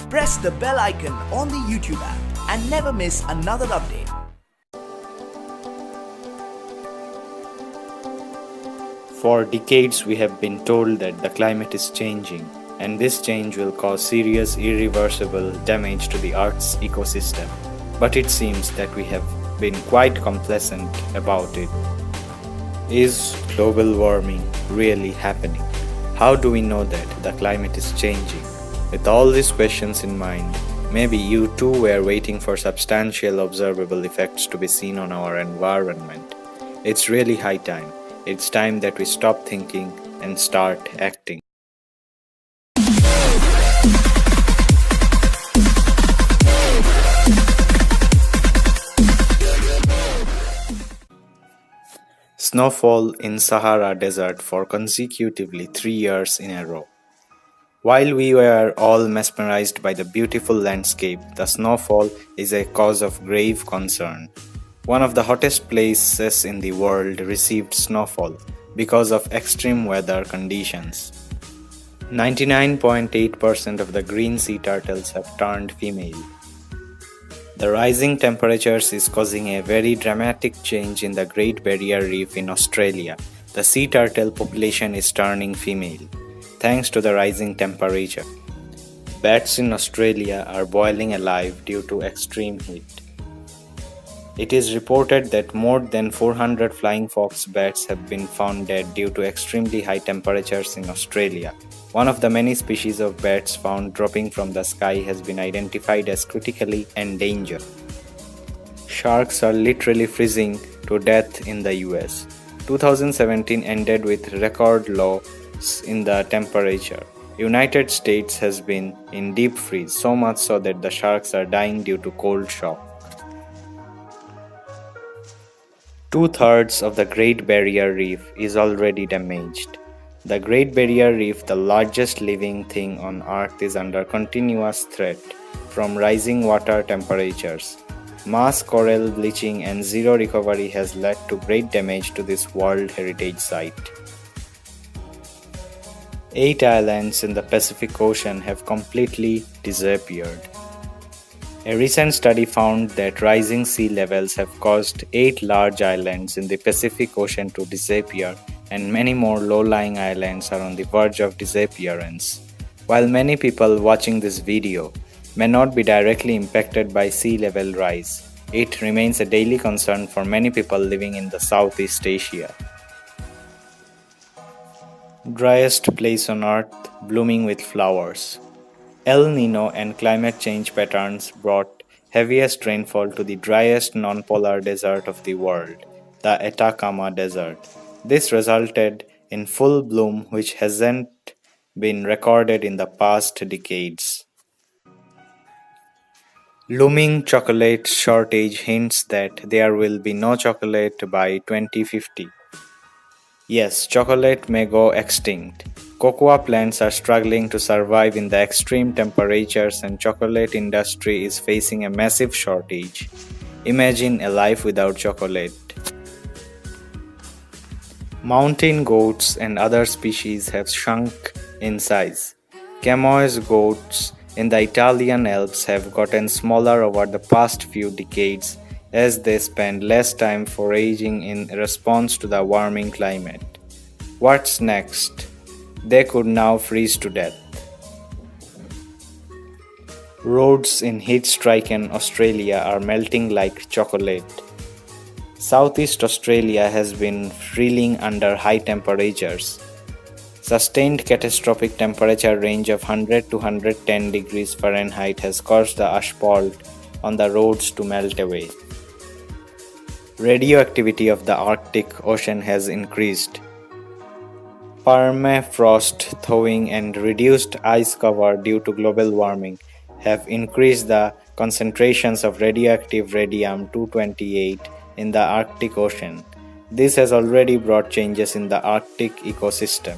Press the bell icon on the YouTube app and never miss another update. For decades, we have been told that the climate is changing, and this change will cause serious, irreversible damage to the Earth's ecosystem. But it seems that we have been quite complacent about it. Is global warming really happening? How do we know that the climate is changing? With all these questions in mind, maybe you too were waiting for substantial observable effects to be seen on our environment. It's really high time. It's time that we stop thinking and start acting. Snowfall in Sahara Desert for consecutively 3 years in a row. While we were all mesmerized by the beautiful landscape, the snowfall is a cause of grave concern. One of the hottest places in the world received snowfall because of extreme weather conditions. 99.8% of the green sea turtles have turned female. The rising temperatures is causing a very dramatic change in the Great Barrier Reef in Australia. The sea turtle population is turning female, thanks to the rising temperature. Bats in Australia are boiling alive due to extreme heat. It is reported that more than 400 flying fox bats have been found dead due to extremely high temperatures in Australia. One of the many species of bats found dropping from the sky has been identified as critically endangered. Sharks are literally freezing to death in the US. 2017 ended with record lows in the temperature. United States has been in deep freeze, so much so that the sharks are dying due to cold shock. 2/3 of the Great Barrier Reef is already damaged. The Great Barrier Reef, the largest living thing on Earth, is under continuous threat from rising water temperatures. Mass coral bleaching and zero recovery has led to great damage to this World Heritage Site. 8 islands in the Pacific Ocean have completely disappeared. A recent study found that rising sea levels have caused 8 large islands in the Pacific Ocean to disappear, and many more low-lying islands are on the verge of disappearance. While many people watching this video may not be directly impacted by sea level rise, it remains a daily concern for many people living in the Southeast Asia. Driest place on Earth, blooming with flowers. El Nino and climate change patterns brought heaviest rainfall to the driest non-polar desert of the world, the Atacama Desert. This resulted in full bloom which hasn't been recorded in the past decades. Looming chocolate shortage hints that there will be no chocolate by 2050. Yes, chocolate may go extinct. Cocoa plants are struggling to survive in the extreme temperatures, and chocolate industry is facing a massive shortage. Imagine a life without chocolate. Mountain goats and other species have shrunk in size. Camoes goats in the Italian Alps have gotten smaller over the past few decades as they spend less time foraging in response to the warming climate. What's next? They could now freeze to death. Roads in heat-stricken Australia are melting like chocolate. Southeast Australia has been reeling under high temperatures. Sustained catastrophic temperature range of 100 to 110 degrees Fahrenheit has caused the asphalt on the roads to melt away. Radioactivity of the Arctic Ocean has increased. Permafrost thawing and reduced ice cover due to global warming have increased the concentrations of radioactive radium-228 in the Arctic Ocean. This has already brought changes in the Arctic ecosystem.